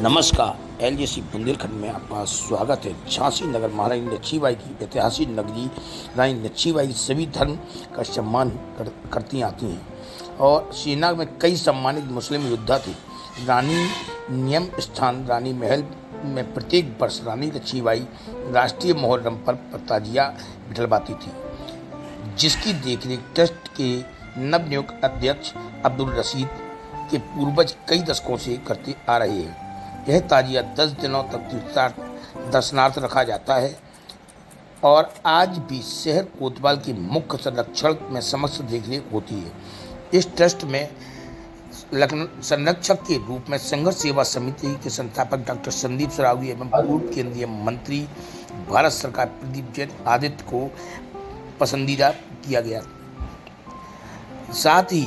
नमस्कार। एलजीसी बुंदेलखंड में आपका स्वागत है। झांसी नगर महारानी लक्ष्मीबाई की ऐतिहासिक नगरी रानी लक्ष्मीबाई सभी धर्म का सम्मान करती आती हैं और सेना में कई सम्मानित मुस्लिम योद्धा थे। रानी नियम स्थान रानी महल में प्रत्येक वर्ष रानी लक्ष्मीबाई राष्ट्रीय मुहर्रम पर ताजिया बिठलवाती थी, जिसकी देखरेख ट्रस्ट के नवनियुक्त अध्यक्ष अब्दुल रशीद के पूर्वज कई दशकों से करते आ रहे हैं। यह ताजिया 10 दिनों तक दर्शनार्थ रखा जाता है और आज भी शहर कोतवाल के मुख्य संरक्षण में समस्त देखरेख होती है। इस ट्रस्ट में संरक्षक के रूप में संघर्ष सेवा समिति के संस्थापक डॉक्टर संदीप सरावगी एवं पूर्व केंद्रीय मंत्री भारत सरकार प्रदीप जैन आदित्य को पसंदीदा किया गया। साथ ही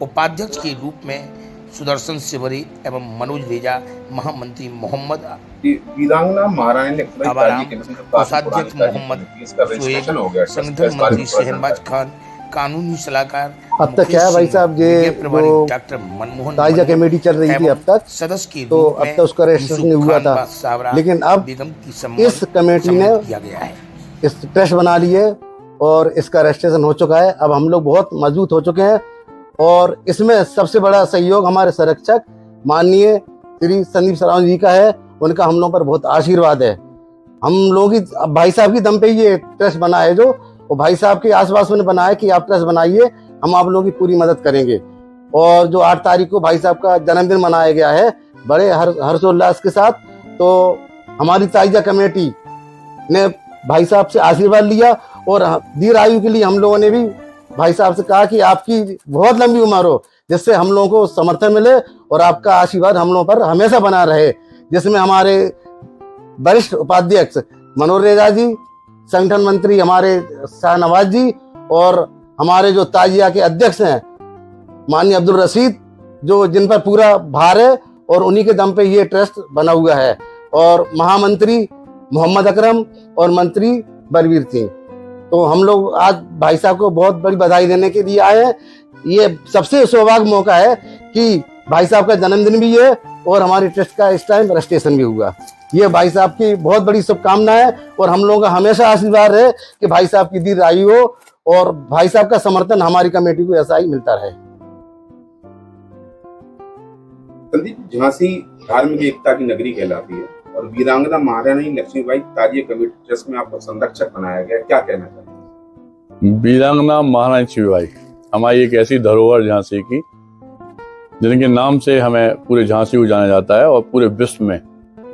उपाध्यक्ष के रूप में सुदर्शन सिवरी एवं मनोज रेजा, महामंत्री मोहम्मद वीरांगना महारानी कोषाध्यक्ष मोहम्मद शोएब, संगठन मंत्री शहनबाज खान, कानूनी सलाहकार अब तक क्या है भाई साहब, ये डॉक्टर मनमोहन ताजिया कमेटी चल रही थी अब तक, सदस्य के तो अब तक उसका रजिस्ट्रेशन नहीं हुआ था, लेकिन अब इस कमेटी ने इस ट्रस्ट बना लिए और इसका रजिस्ट्रेशन हो चुका है। अब हम लोग बहुत मजबूत हो चुके हैं और इसमें सबसे बड़ा सहयोग हमारे संरक्षक माननीय श्री संदीप सरावगी जी का है। उनका हम लोगों पर बहुत आशीर्वाद है। हम लोगों की भाई साहब की दम पे ये ट्रस्ट बना है, जो और भाई साहब के आसपास में बनाया कि आप ट्रस्ट बनाइए, हम आप लोगों की पूरी मदद करेंगे। और जो 8 तारीख को भाई साहब का जन्मदिन मनाया गया है बड़े हर्षोल्लास के साथ, तो हमारी ताजिया कमेटी ने भाई साहब से आशीर्वाद लिया और दीर्घ आयु के लिए हम लोगों ने भी भाई साहब से कहा कि आपकी बहुत लंबी उम्र हो, जिससे हम लोगों को समर्थन मिले और आपका आशीर्वाद हम लोगों पर हमेशा बना रहे। जिसमें हमारे वरिष्ठ उपाध्यक्ष मनोज रेजा जी, संगठन मंत्री हमारे शाहनवाज जी और हमारे जो ताजिया के अध्यक्ष हैं माननीय अब्दुल रशीद, जो जिन पर पूरा भार है और उन्हीं के दम पे ये ट्रस्ट बना हुआ है, और महामंत्री मोहम्मद अकरम और मंत्री बलवीर सिंह। तो हम लोग आज भाई साहब को बहुत बड़ी बधाई देने के लिए आए हैं। ये सबसे सौभाग्य मौका है कि भाई साहब का जन्मदिन भी है और हमारे ट्रस्ट का इस टाइम रजिस्ट्रेशन भी हुआ। ये भाई साहब की बहुत बड़ी शुभकामना है और हम लोगों का हमेशा आशीर्वाद है कि भाई साहब की दीर्घ आयु हो और भाई साहब का समर्थन हमारी कमेटी को ऐसा ही मिलता रहे। संदीप, झांसी धार्मिक एकता की नगरी कहलाती है और वीरांगना महारानी लक्ष्मीबाई ताजिया कमेटी ट्रस्ट में आपको संरक्षक बनाया गया, क्या कहना चाहते हैं? वीरांगना महारानी लक्ष्मीबाई हमारी एक ऐसी धरोहर झांसी की, जिनके नाम से हमें पूरे झांसी को जाना जाता है और पूरे विश्व में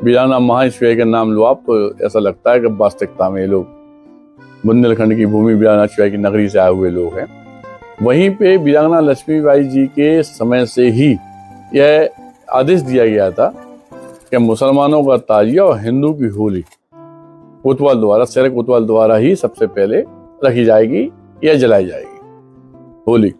वीरांगना महारानी लक्ष्मीबाई का नाम लो आप तो ऐसा लगता है कि वास्तविकता में ये लोग बुंदेलखंड की भूमि वीरांगना लक्ष्मीबाई की नगरी से आए हुए लोग हैं। वहीं पे वीरांगना लक्ष्मीबाई जी के समय से ही यह आदेश दिया गया था कि मुसलमानों का ताजिया और हिंदू की होली कोतवाल द्वारा, शहर कोतवाल द्वारा ही सबसे पहले रखी जाएगी या जलाई जाएगी होली,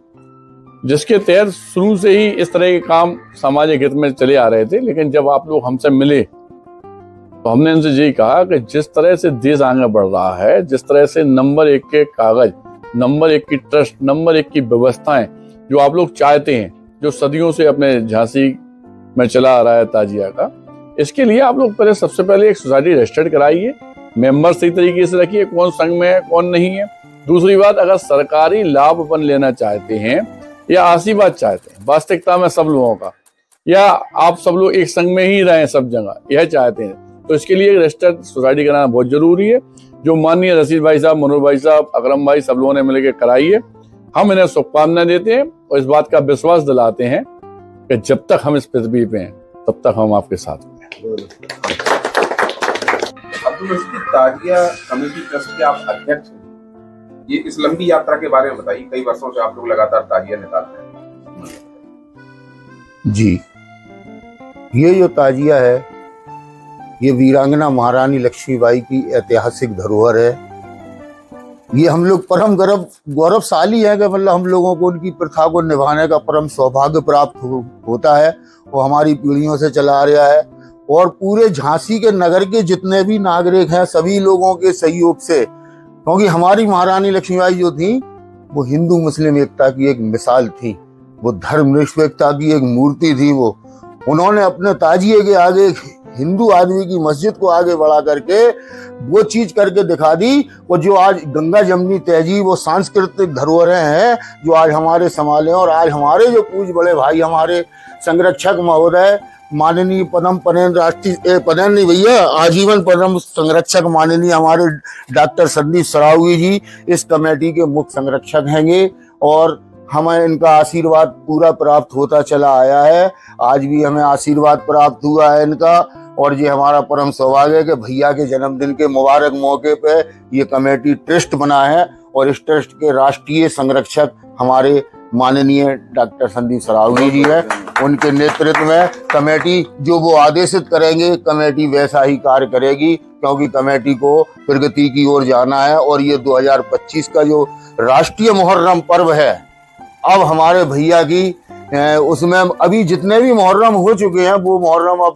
जिसके तहत शुरू से ही इस तरह के काम सामाजिक हित में चले आ रहे थे। लेकिन जब आप लोग हमसे मिले तो हमने इनसे यही कहा कि जिस तरह से देश आगे बढ़ रहा है, जिस तरह से नंबर 1 के कागज, नंबर 1 की ट्रस्ट, नंबर 1 की व्यवस्थाएं जो आप लोग चाहते हैं, जो सदियों से अपने झांसी में चला आ रहा है ताजिया का, इसके लिए आप लोग पहले सबसे पहले एक सोसाइटी रजिस्टर्ड कराइए, मेंबर सही तरीके से रखिए, कौन संघ में है कौन नहीं है। दूसरी बात, अगर सरकारी लाभ अपन लेना चाहते हैं या आशीर्वाद चाहते हैं वास्तविकता में सब लोगों का, या आप सब लोग एक संघ में ही रहें सब जगह, यह चाहते हैं, तो इसके लिए एक रजिस्टर्ड सोसाइटी कराना बहुत जरूरी है, जो माननीय रशीद भाई साहब, मनोज भाई साहब, अकरम भाई सब लोगों ने मिलकर कराई है। हम इन्हें शुभकामनाएं देते हैं और इस बात का विश्वास दिलाते हैं कि जब तक हम इस पृथ्वी पे हैं तब तक हम आपके साथ हैं। अब्दुल रशीद, ताजिया कमेटी ट्रस्ट के आप अध्यक्ष हैं, ये इस लंबी यात्रा के बारे में बताइए। कई वर्षों से आप लोग लगातार ताजिया निकालते हैं। जी, ये जो ताजिया है ये वीरांगना महारानी लक्ष्मीबाई की ऐतिहासिक धरोहर है। ये हम लोग परम गौरवशाली है कि मतलब हम लोगों को उनकी प्रथा को निभाने का परम सौभाग्य प्राप्त होता है। वो हमारी पीढ़ियों से चला आ रहा है और पूरे झांसी के नगर के जितने भी नागरिक हैं सभी लोगों के सहयोग से, क्योंकि हमारी महारानी लक्ष्मीबाई जो थी वो हिंदू मुस्लिम एकता की एक मिसाल थी, वो धर्मनिरपेक्षता की एक मूर्ति थी वो, उन्होंने अपने ताजिए के आगे हिंदू आदमी की मस्जिद को आगे बढ़ा करके वो चीज करके दिखा दी। और जो आज गंगा जमनी तहजीब वो सांस्कृतिक धरोहरें हैं जो आज हमारे संभाले, और आज हमारे जो पूज बड़े भाई हमारे संरक्षक महोदय माननीय पद्म पनेन्द्र राष्ट्रीय पदेन नहीं भैया आजीवन पद्म संरक्षक माननीय हमारे डॉक्टर संदीप सरावगी जी इस कमेटी के मुख्य संरक्षक हैंगे, और हमें इनका आशीर्वाद पूरा प्राप्त होता चला आया है। आज भी हमें आशीर्वाद प्राप्त हुआ है इनका, और ये हमारा परम सौभाग्य है कि भैया के जन्मदिन के मुबारक मौके पे ये कमेटी ट्रस्ट बना है, और इस ट्रस्ट के राष्ट्रीय संरक्षक हमारे माननीय डॉक्टर संदीप सरावगी जी है। उनके नेतृत्व में कमेटी जो वो आदेशित करेंगे कमेटी वैसा ही कार्य करेगी, क्योंकि कमेटी को प्रगति की ओर जाना है। और ये 2025 का जो राष्ट्रीय मुहर्रम पर्व है, अब हमारे भैया की उसमें अभी जितने भी मुहर्रम हो चुके हैं वो मुहर्रम अब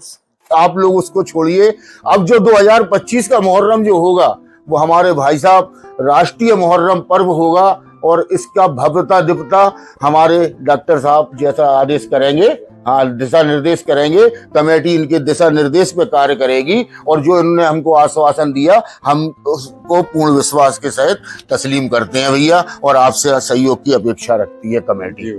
आप लोग उसको छोड़िए, अब जो 2025 का मुहर्रम जो होगा वो हमारे भाई साहब राष्ट्रीय मुहर्रम पर्व होगा, और इसका भव्यता दिव्यता हमारे डॉक्टर साहब जैसा आदेश करेंगे, हाँ दिशा निर्देश करेंगे, कमेटी इनके दिशा निर्देश पे कार्य करेगी, और जो इन्होंने हमको आश्वासन दिया हम उसको पूर्ण विश्वास के सहित तस्लीम करते हैं भैया, और आपसे सहयोग की अपेक्षा रखती है कमेटी।